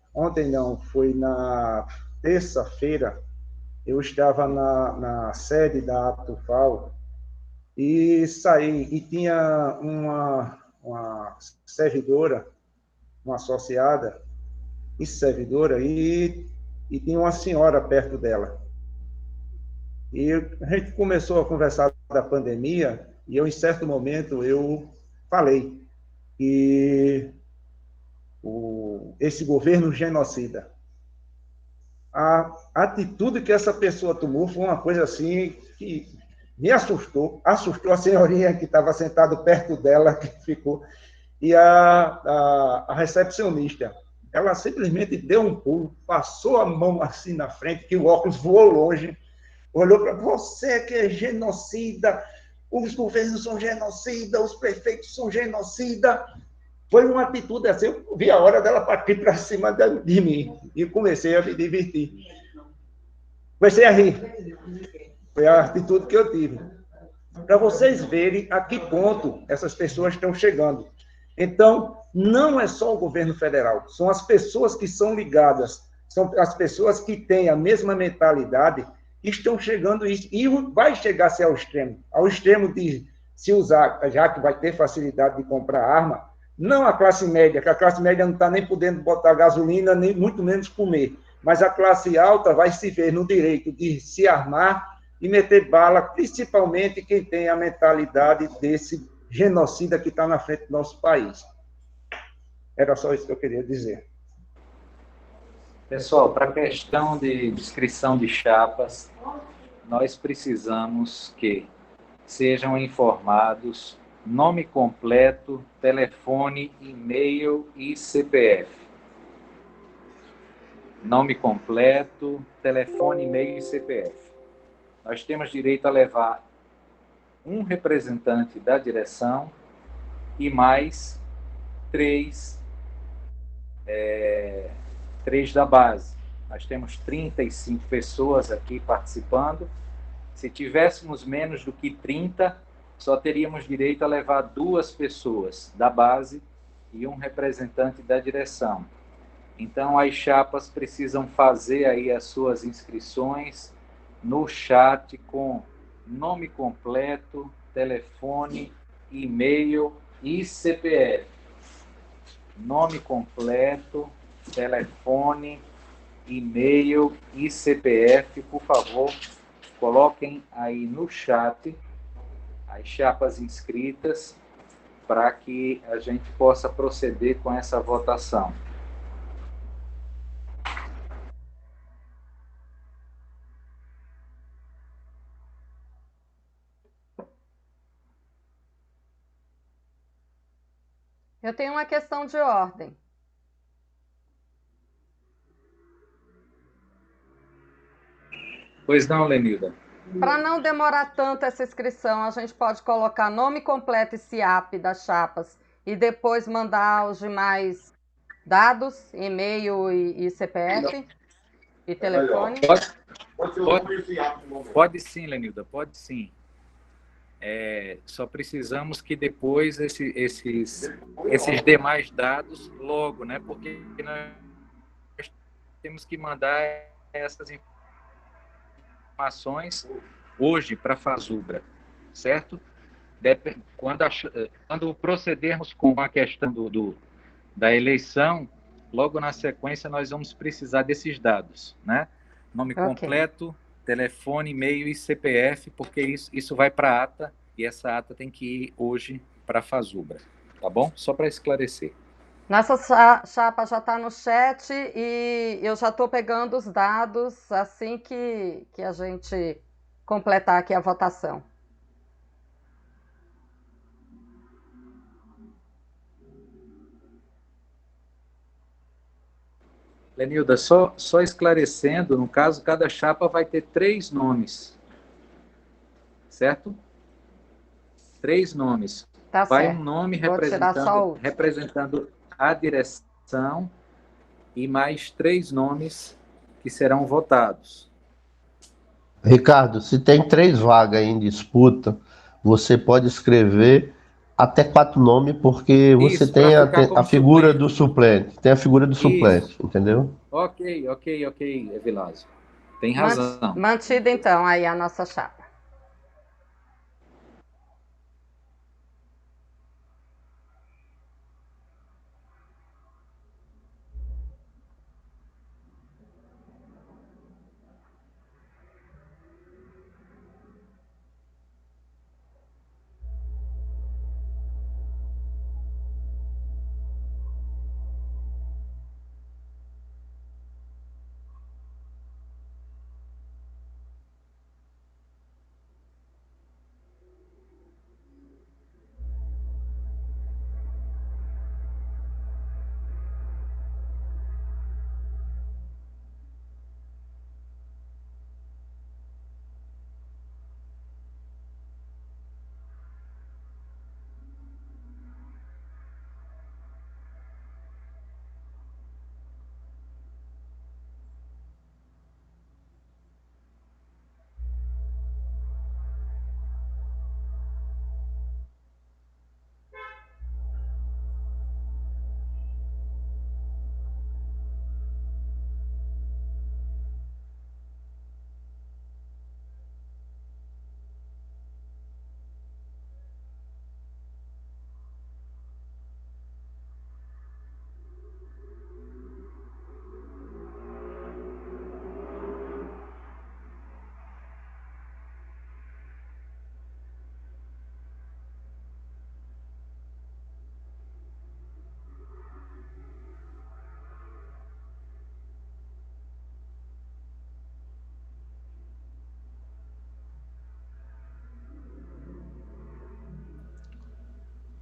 não, foi na terça-feira, eu estava na sede da Atufal e saí, e tinha uma servidora, uma associada e servidora, e tinha uma senhora perto dela. E a gente começou a conversar da pandemia, e em certo momento, eu falei que esse governo genocida, a atitude que essa pessoa tomou foi uma coisa assim que me assustou a senhorinha que estava sentada perto dela, que ficou, e a recepcionista. Ela simplesmente deu um pulo, passou a mão assim na frente, que o óculos voou longe, olhou para você que é genocida, os governos são genocida, os prefeitos são genocida. Foi uma atitude assim, eu vi a hora dela partir para cima de mim e comecei a me divertir. Comecei a rir. Foi a atitude que eu tive. Para vocês verem a que ponto essas pessoas estão chegando. Então, não é só o governo federal, são as pessoas que são ligadas, são as pessoas que têm a mesma mentalidade que estão chegando isso, e vai chegar-se ao extremo de se usar, já que vai ter facilidade de comprar arma, não a classe média, que a classe média não está nem podendo botar gasolina, nem muito menos comer, mas a classe alta vai se ver no direito de se armar e meter bala, principalmente quem tem a mentalidade desse genocida que está na frente do nosso país. Era só isso que eu queria dizer. Pessoal, para a questão de inscrição de chapas, nós precisamos que sejam informados nome completo, telefone, e-mail e CPF. Nome completo, telefone, e-mail e CPF. Nós temos direito a levar um representante da direção e mais três da base. Nós temos 35 pessoas aqui participando. Se tivéssemos menos do que 30, só teríamos direito a levar 2 pessoas da base e um representante da direção. Então, as chapas precisam fazer aí as suas inscrições no chat com nome completo, telefone, e-mail e CPF. Nome completo, telefone, e-mail e CPF, por favor, coloquem aí no chat as chapas inscritas para que a gente possa proceder com essa votação. Eu tenho uma questão de ordem. Pois não, Lenilda? Para não demorar tanto essa inscrição, a gente pode colocar nome completo e CIAP das chapas e depois mandar os demais dados, e-mail e CPF e telefone? Pode sim, Lenilda, pode sim. Só precisamos que depois esses demais dados logo, né? Porque nós temos que mandar essas informações hoje para a Fazubra, certo? Quando procedermos com a questão da eleição, logo na sequência nós vamos precisar desses dados, né? Nome completo, telefone, e-mail e CPF, porque isso vai para a ata, e essa ata tem que ir hoje para a Fazubra, tá bom? Só para esclarecer. Nossa chapa já está no chat e eu já estou pegando os dados assim que a gente completar aqui a votação. Lenilda, só esclarecendo, no caso, cada chapa vai ter 3 nomes, certo? 3 nomes. Tá vai certo. Um nome representando a direção e mais 3 nomes que serão votados. Ricardo, se tem 3 vagas em disputa, você pode escrever até 4 nomes, porque você tem a figura do suplente. Tem a figura do suplente, entendeu? Ok, Evilásio. Tem razão. Mantida, então, aí a nossa chapa.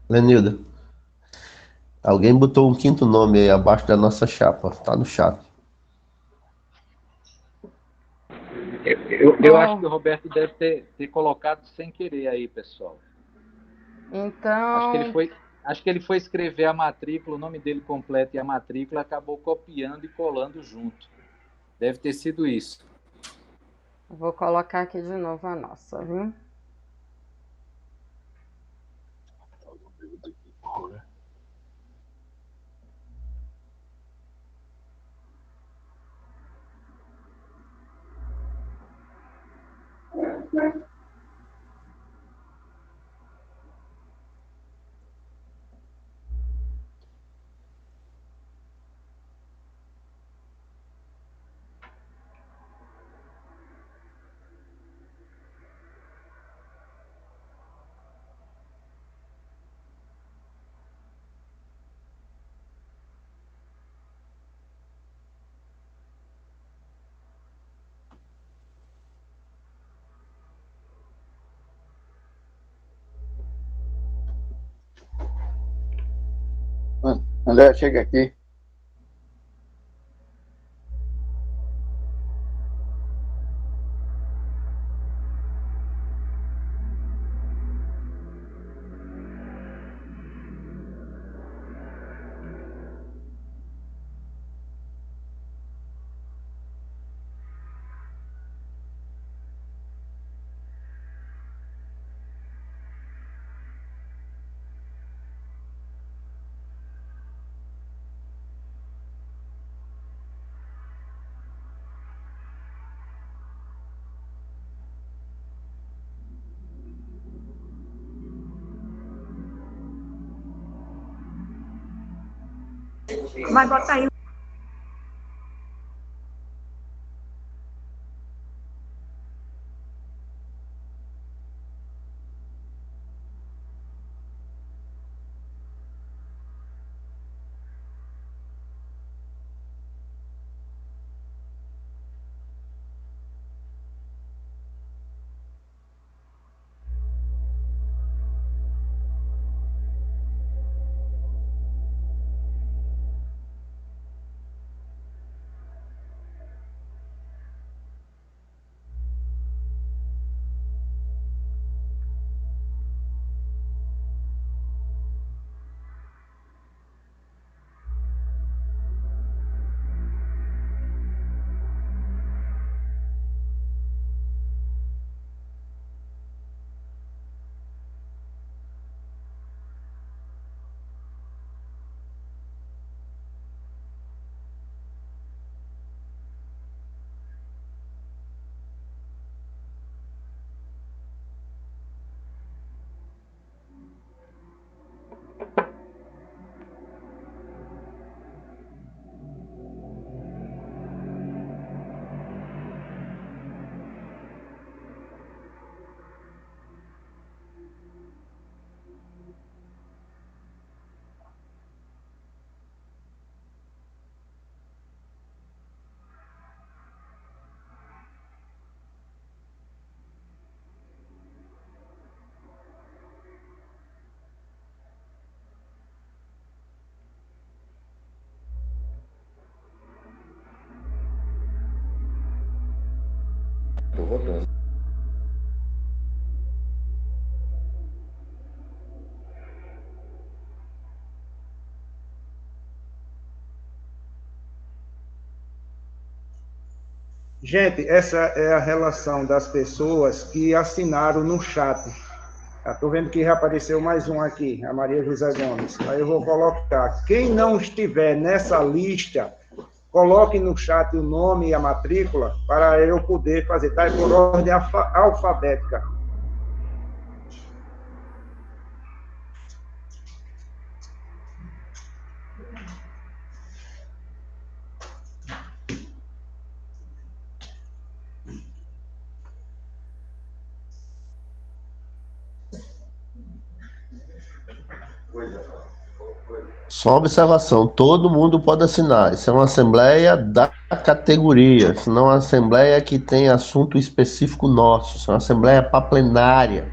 Lenilda, alguém botou um 5º nome aí abaixo da nossa chapa, tá no chat. Eu acho que o Roberto deve ter colocado sem querer aí, pessoal. Então. Acho que ele foi escrever a matrícula, o nome dele completo e a matrícula, acabou copiando e colando junto. Deve ter sido isso. Vou colocar aqui de novo a nossa, viu? André, chega aqui. Vai botar aí. Tô rodando. Gente, essa é a relação das pessoas que assinaram no chat. Estou vendo que já apareceu mais um aqui, a Maria José Gomes. Aí eu vou colocar. Quem não estiver nessa lista, coloque no chat o nome e a matrícula para eu poder fazer. Está por ordem alfabética. Só uma observação, todo mundo pode assinar. Isso é uma assembleia da categoria, isso não é uma assembleia que tem assunto específico nosso, isso é uma assembleia para plenária.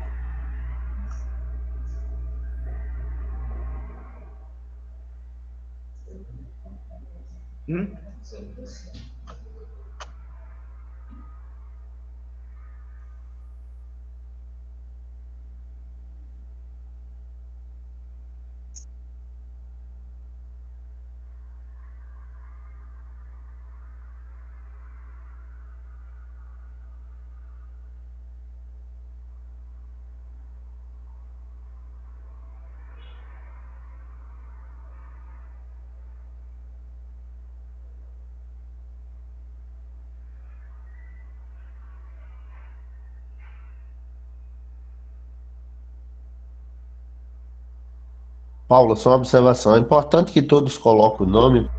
Paulo, só uma observação. É importante que todos coloquem o nome,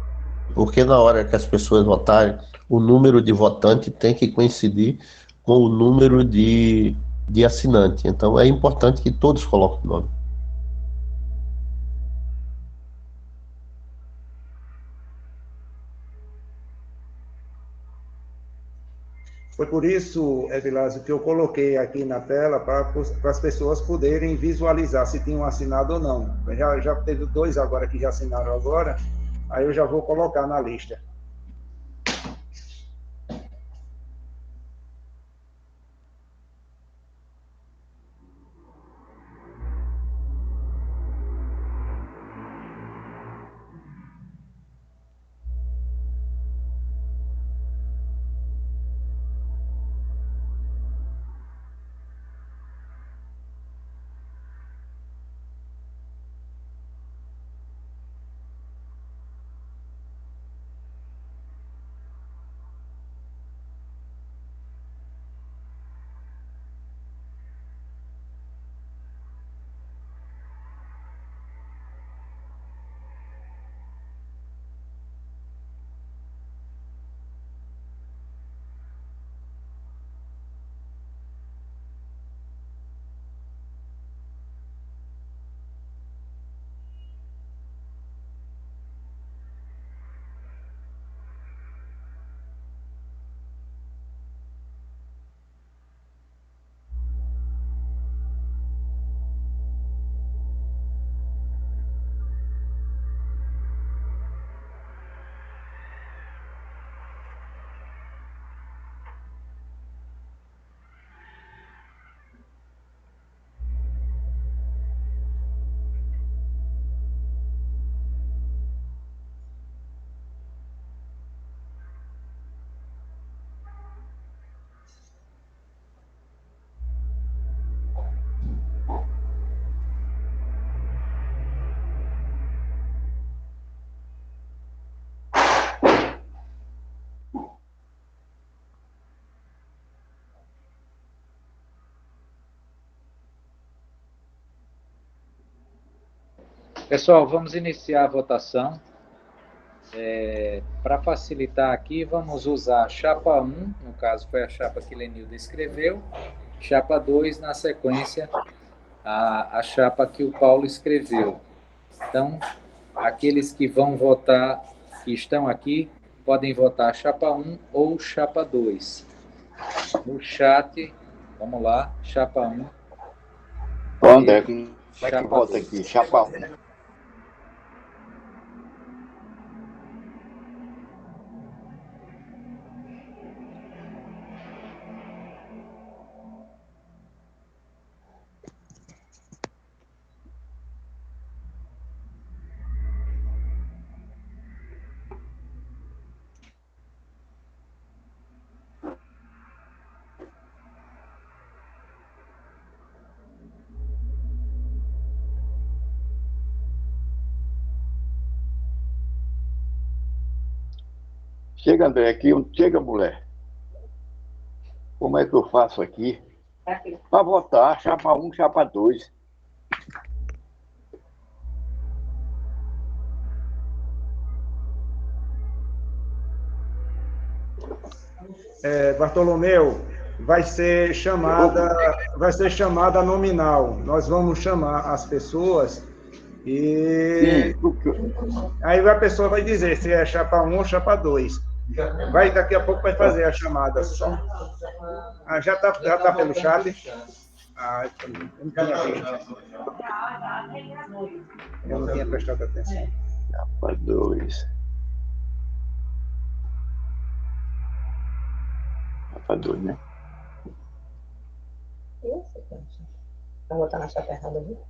porque na hora que as pessoas votarem, o número de votante tem que coincidir com o número de assinante. Então é importante que todos coloquem o nome. Foi por isso, Evilásio, que eu coloquei aqui na tela para as pessoas poderem visualizar se tinham assinado ou não. Já teve 2 agora que já assinaram agora, aí eu já vou colocar na lista. Pessoal, vamos iniciar a votação. Para facilitar aqui, vamos usar a chapa 1, no caso foi a chapa que Lenilda escreveu, chapa 2, na sequência, a chapa que o Paulo escreveu. Então, aqueles que vão votar, que estão aqui, podem votar chapa 1 ou chapa 2. No chat, vamos lá, chapa 1. André, como é que vota aqui? Chapa 1. Chega, André, aqui. Chega, mulher. Como é que eu faço aqui? Para votar, chapa 1, chapa 2. Bartolomeu, vai ser chamada nominal. Nós vamos chamar as pessoas e aí a pessoa vai dizer se é chapa 1 ou chapa 2. Daqui a pouco vai fazer a chamada. Já tá pelo chat? Eu não tinha visto. Eu não tinha prestado atenção. Chapa 2. Chapa 2, né? Vai botar na chapa errada, viu?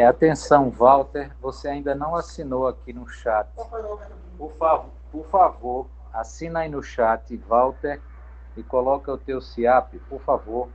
Atenção, Walter, você ainda não assinou aqui no chat. Por favor, assina aí no chat, Walter, e coloca o teu CIAP, por favor.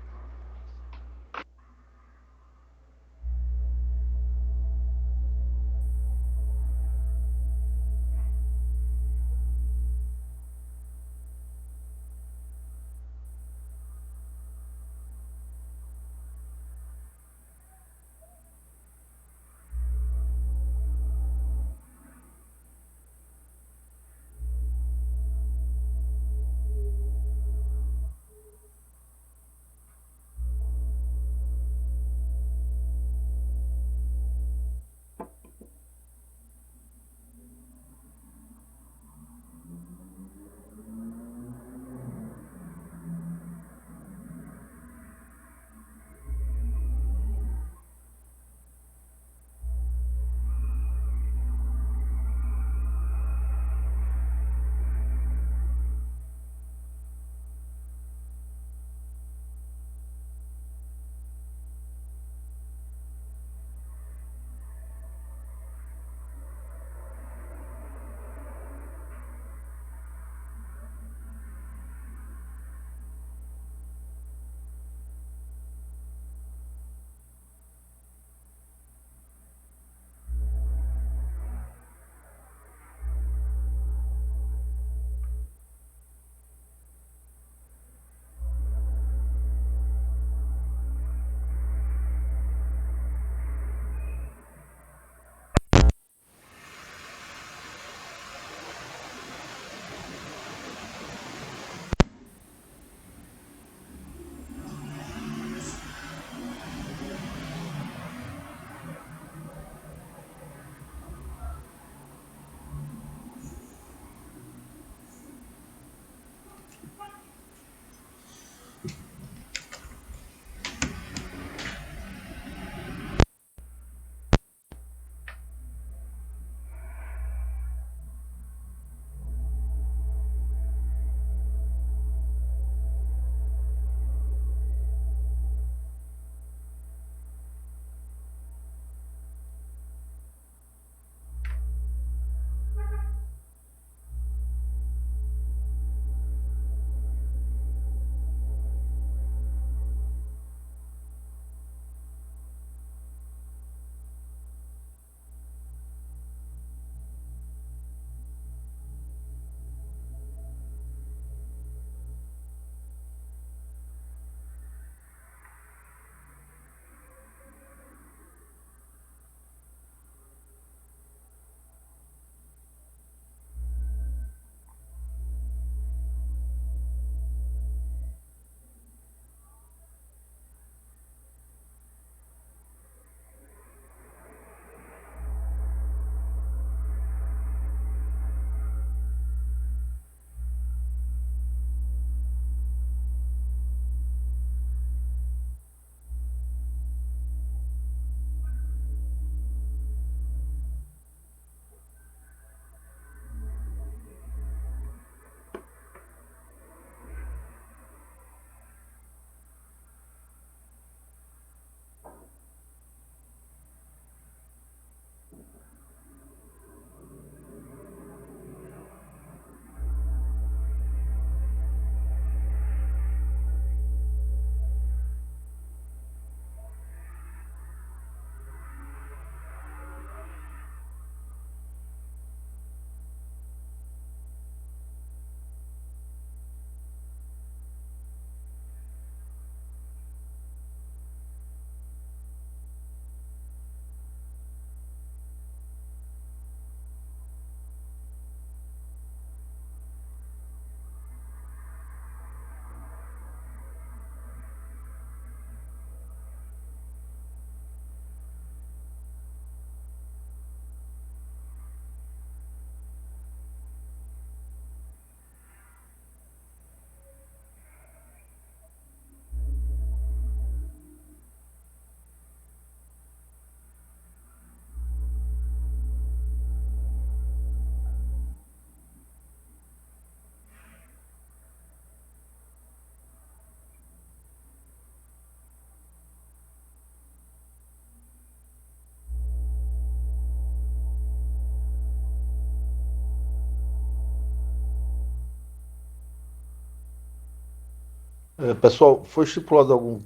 Pessoal, foi estipulado algum...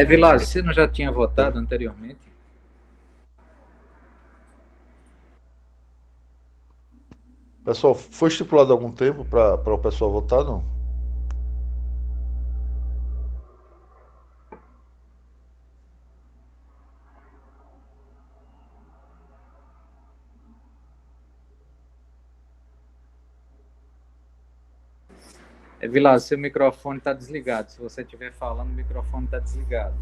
Vilas, você não já tinha votado anteriormente? Pessoal, foi estipulado algum tempo para o pessoal votar, não? Vilas, seu microfone está desligado. Se você estiver falando, o microfone está desligado.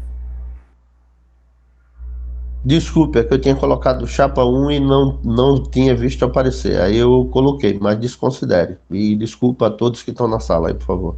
Desculpe, é que eu tinha colocado chapa 1 e não tinha visto aparecer. Aí eu coloquei, mas desconsidere. E desculpa a todos que estão na sala aí, por favor.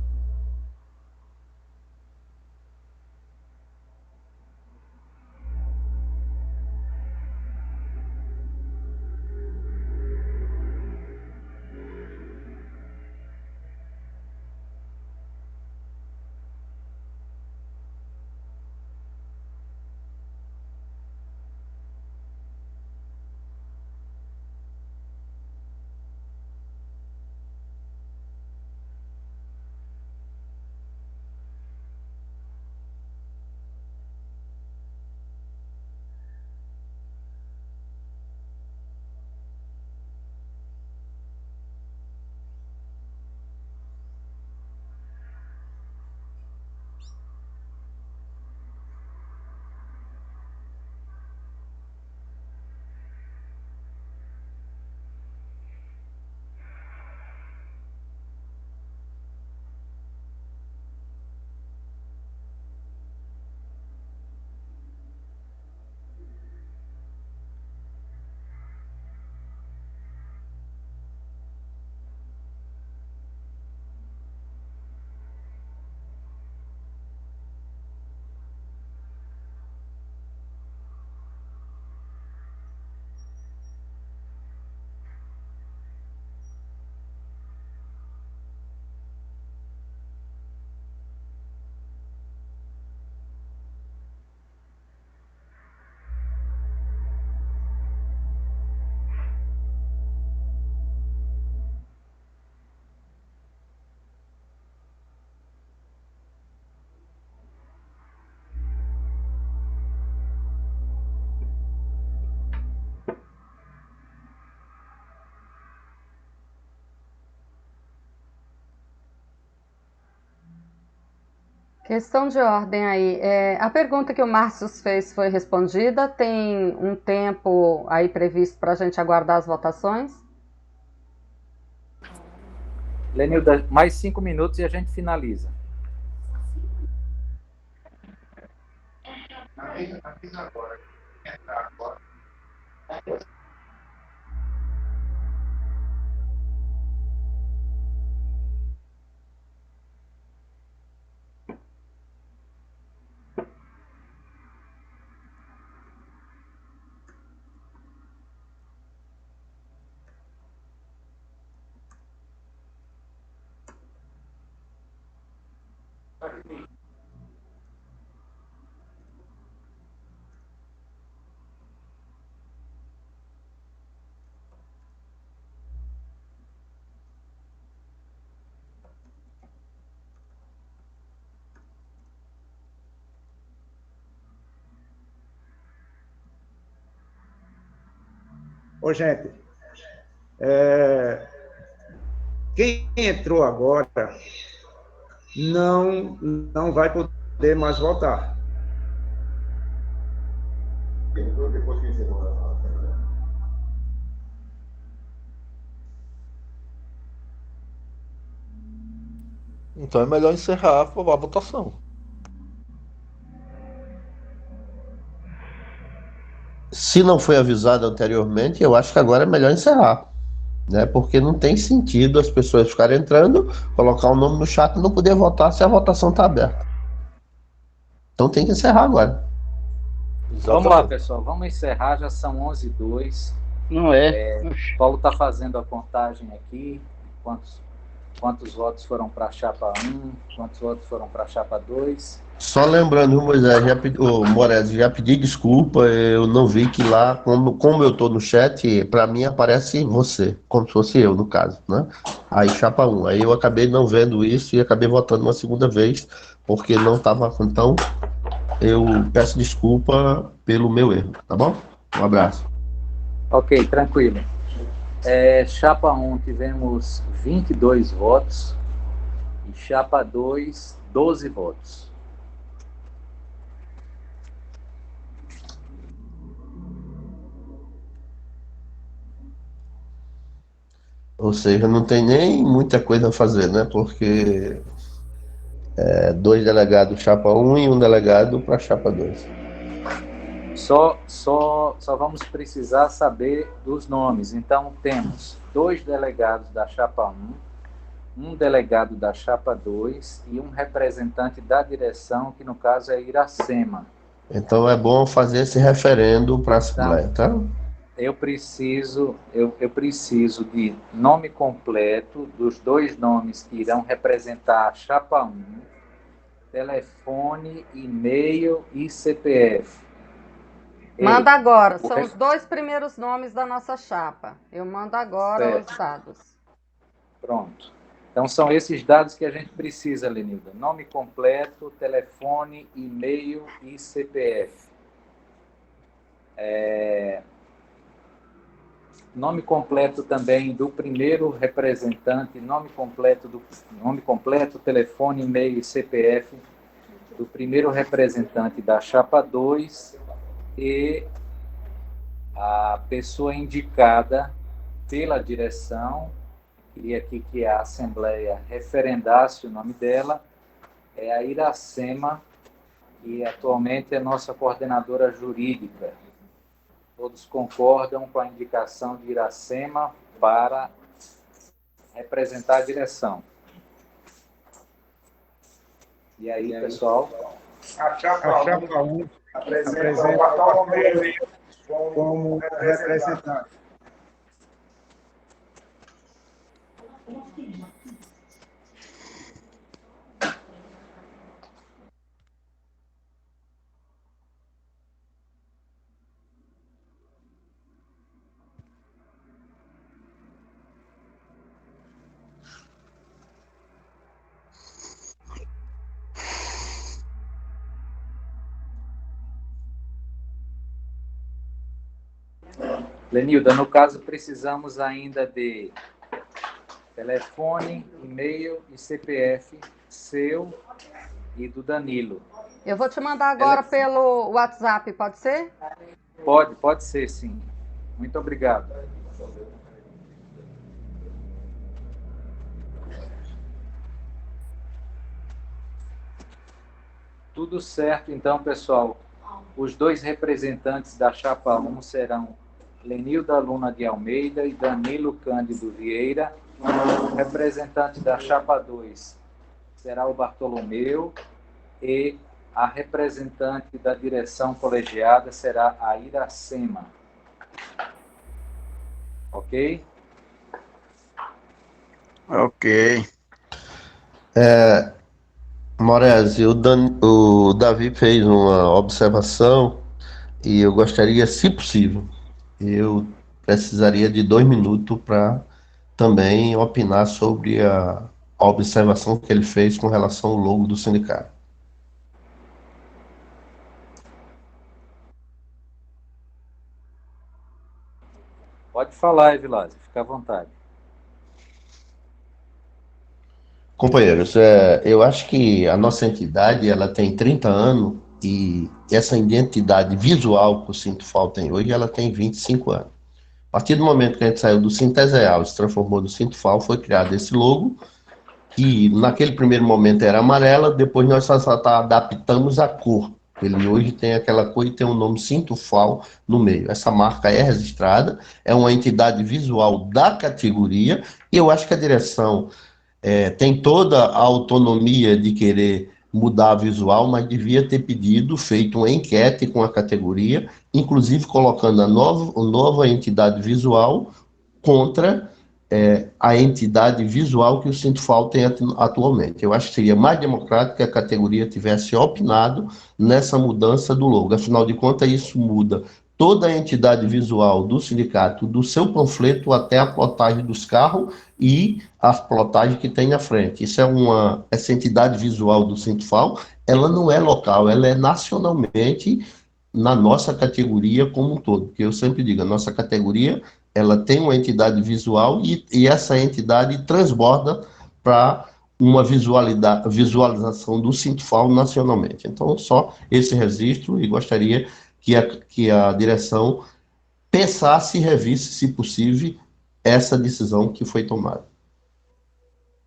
Questão de ordem aí. A pergunta que o Márcio fez foi respondida? Tem um tempo aí previsto para a gente aguardar as votações? Lenilda, mais 5 minutos e a gente finaliza. Avisa agora. Entrar agora. Ô, gente, quem entrou agora não vai poder mais votar. Entrou depois que encerrou a Assembleia. Então é melhor encerrar a votação. Se não foi avisado anteriormente, eu acho que agora é melhor encerrar, né? Porque não tem sentido as pessoas ficarem entrando, colocar o nome no chat e não poder votar se a votação está aberta. Então tem que encerrar agora. Exatamente. Vamos lá, pessoal, vamos encerrar, já são 11h02. Não é? Paulo está fazendo a contagem aqui, quantos votos foram para a chapa 1, quantos votos foram para a chapa 2. Só lembrando, Moisés, Moraes, já pedi desculpa, eu não vi que lá, como eu estou no chat, para mim aparece você, como se fosse eu, no caso, né? Aí chapa 1. Aí eu acabei não vendo isso e acabei votando uma segunda vez, porque não estava. Então, eu peço desculpa pelo meu erro, tá bom? Um abraço. Ok, tranquilo. Chapa 1 tivemos 22 votos e chapa 2, 12 votos. Ou seja, não tem nem muita coisa a fazer, né? Porque 2 delegados chapa 1 e um delegado para chapa 2. Só vamos precisar saber dos nomes. Então, temos 2 delegados da chapa 1, um delegado da chapa 2 e um representante da direção, que no caso é Iracema. Então é bom fazer esse referendo para a Assembleia, tá? Eu preciso de nome completo dos 2 nomes que irão representar a chapa 1, telefone, e-mail e CPF. Manda agora, são os 2 primeiros nomes da nossa chapa. Eu mando agora Certo. os dados. Pronto. Então são esses dados que a gente precisa, Lenilda. Nome completo, telefone, e-mail e CPF. Nome completo também do primeiro representante, nome completo, telefone, e-mail e CPF do primeiro representante da chapa 2 e a pessoa indicada pela direção. Queria aqui que a Assembleia referendasse o nome dela, é a Iracema, que atualmente é nossa coordenadora jurídica. Todos concordam com a indicação de Iracema para representar a direção. E aí, pessoal? A chapa 1 apresenta o Bartolomeu como representante. Lenilda, no caso, precisamos ainda de telefone, e-mail e CPF seu e do Danilo. Eu vou te mandar agora pelo WhatsApp, pode ser? Pode ser, sim. Muito obrigado. Tudo certo, então, pessoal. Os 2 representantes da chapa 1 serão Lenilda Luna de Almeida e Danilo Cândido Vieira. O representante da chapa 2 será o Bartolomeu e a representante da direção colegiada será a Iracema. Ok? Ok. Moresi, o Davi fez uma observação e eu gostaria, se possível, eu precisaria de 2 minutos para também opinar sobre a observação que ele fez com relação ao logo do sindicato. Pode falar, Evilásio, fica à vontade. Companheiros, eu acho que a nossa entidade ela tem 30 anos e essa identidade visual que o Sintufal tem hoje, ela tem 25 anos. A partir do momento que a gente saiu do Sinteseal e se transformou no Sintufal, foi criado esse logo, que naquele primeiro momento era amarela, depois nós só adaptamos a cor. Ele hoje tem aquela cor e tem o nome Sintufal no meio. Essa marca é registrada, é uma entidade visual da categoria, e eu acho que a direção tem toda a autonomia de querer mudar a visual, mas devia ter feito uma enquete com a categoria, inclusive colocando a nova entidade visual contra a entidade visual que o Sintufal tem atualmente. Eu acho que seria mais democrático que a categoria tivesse opinado nessa mudança do logo. Afinal de contas, isso muda toda a entidade visual do sindicato, do seu panfleto até a plotagem dos carros e as plotagens que tem na frente. Essa entidade visual do Sintfal, ela não é local, ela é nacionalmente na nossa categoria como um todo, porque eu sempre digo, a nossa categoria, ela tem uma entidade visual e essa entidade transborda para uma visualização do Sintfal nacionalmente. Então, só esse registro, e gostaria que a direção pensasse e revisse, se possível, essa decisão que foi tomada.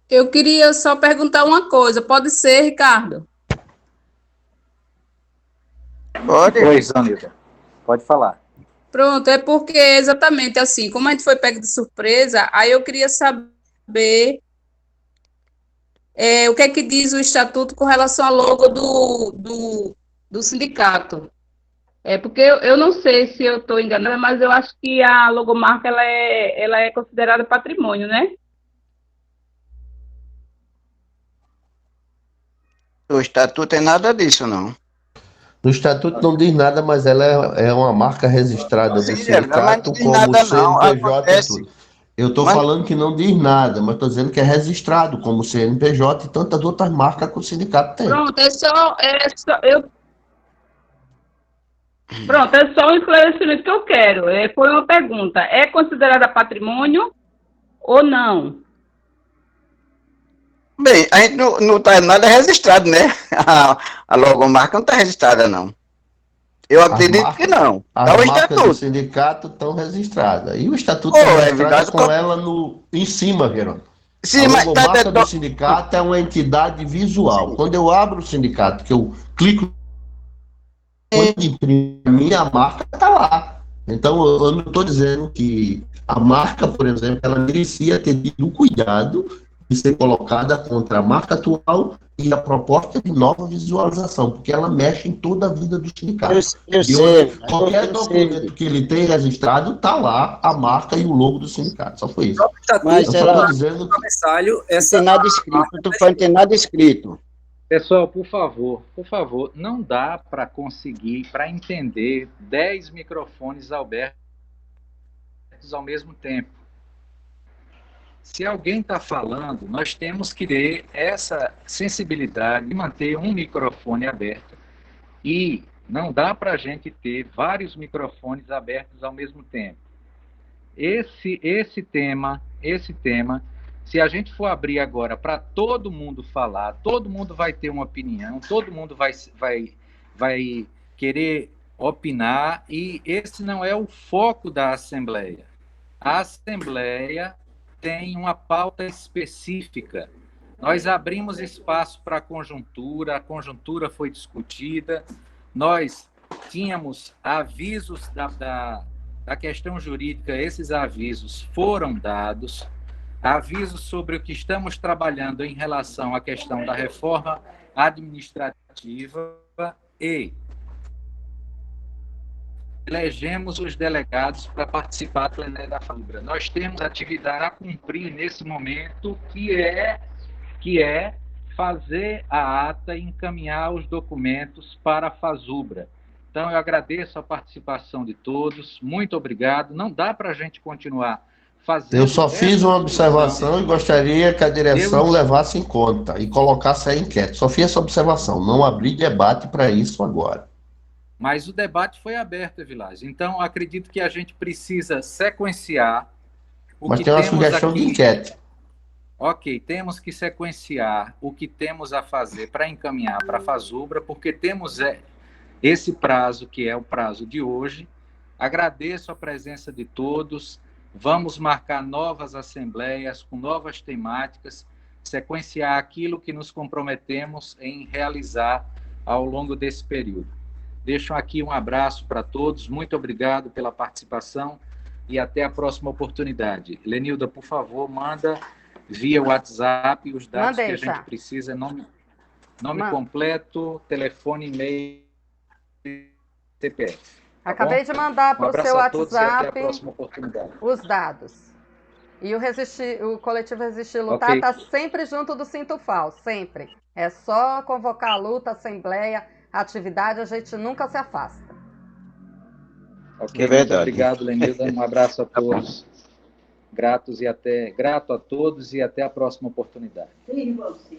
Eu queria só perguntar uma coisa, pode ser, Ricardo? Pode. Oi, Zanilda. Pode falar. Pronto, é porque exatamente assim, como a gente foi pego de surpresa, aí eu queria saber o que é que diz o estatuto com relação ao logo do sindicato. Porque eu não sei se eu estou enganada, mas eu acho que a logomarca ela é considerada patrimônio, né? O estatuto tem nada disso, não. No estatuto não diz nada, mas ela é uma marca registrada do sindicato mas não diz como nada, não. CNPJ Acontece. e tudo. Eu estou falando que não diz nada, mas estou dizendo que é registrado como CNPJ e tantas outras marcas que o sindicato tem. Pronto, Pronto, é só um esclarecimento que eu quero. Foi uma pergunta. É considerada patrimônio ou não? Bem, a gente não está nada registrado, né? A logomarca não está registrada, não. Eu acredito que não. As Tá o marcas do estatuto. sindicato estão registradas. E o estatuto está registrado verdade, com ela em cima, Verônica. Sim, A mas logomarca do sindicato é uma entidade visual. Quando eu abro o sindicato, que eu clico onde imprime a minha marca, está lá. Então, eu não estou dizendo que a marca, por exemplo, ela merecia ter tido cuidado de ser colocada contra a marca atual e a proposta de nova visualização, porque ela mexe em toda a vida do sindicato. Qualquer documento que ele tem registrado, está lá a marca e o logo do sindicato. Só foi isso. Mas eu só estou dizendo que... Não tem nada escrito. Tu falando que tem nada escrito. Pessoal, por favor, não dá para conseguir, para entender 10 microfones abertos ao mesmo tempo. Se alguém está falando, nós temos que ter essa sensibilidade de manter um microfone aberto. E não dá para a gente ter vários microfones abertos ao mesmo tempo. Esse tema, se a gente for abrir agora para todo mundo falar, todo mundo vai ter uma opinião, todo mundo vai querer opinar, e esse não é o foco da Assembleia. A Assembleia tem uma pauta específica. Nós abrimos espaço para a conjuntura foi discutida, nós tínhamos avisos da questão jurídica, esses avisos foram dados, avisos sobre o que estamos trabalhando em relação à questão da reforma administrativa e elegemos os delegados para participar do plenário da FASUBRA. Nós temos atividade a cumprir nesse momento, que é fazer a ata e encaminhar os documentos para a FASUBRA. Então, eu agradeço a participação de todos, muito obrigado. Não dá para a gente continuar fazendo... Eu só fiz uma observação e gostaria que a direção levasse em conta e colocasse a enquete. Só fiz essa observação, não abri debate para isso agora. Mas o debate foi aberto, Evilásio. Então, acredito que a gente precisa sequenciar o Mas que tem uma temos sugestão aqui. de enquete. Ok, temos que sequenciar o que temos a fazer para encaminhar para a FASUBRA, porque temos esse prazo, que é o prazo de hoje. Agradeço a presença de todos. Vamos marcar novas assembleias com novas temáticas, sequenciar aquilo que nos comprometemos em realizar ao longo desse período. Deixo aqui um abraço para todos, muito obrigado pela participação e até a próxima oportunidade. Lenilda, por favor, manda via WhatsApp os dados que a gente precisa, nome completo, telefone, e-mail, CPF. Acabei de mandar para o seu WhatsApp até a próxima oportunidade. os dados. E o Coletivo Resistir e Lutar está sempre junto do Sintfal, sempre. É só convocar a luta, a assembleia, a atividade, a gente nunca se afasta. Ok, É verdade. muito obrigado, Lenilda. Um abraço a todos. Grato a todos e até a próxima oportunidade. Sim, você.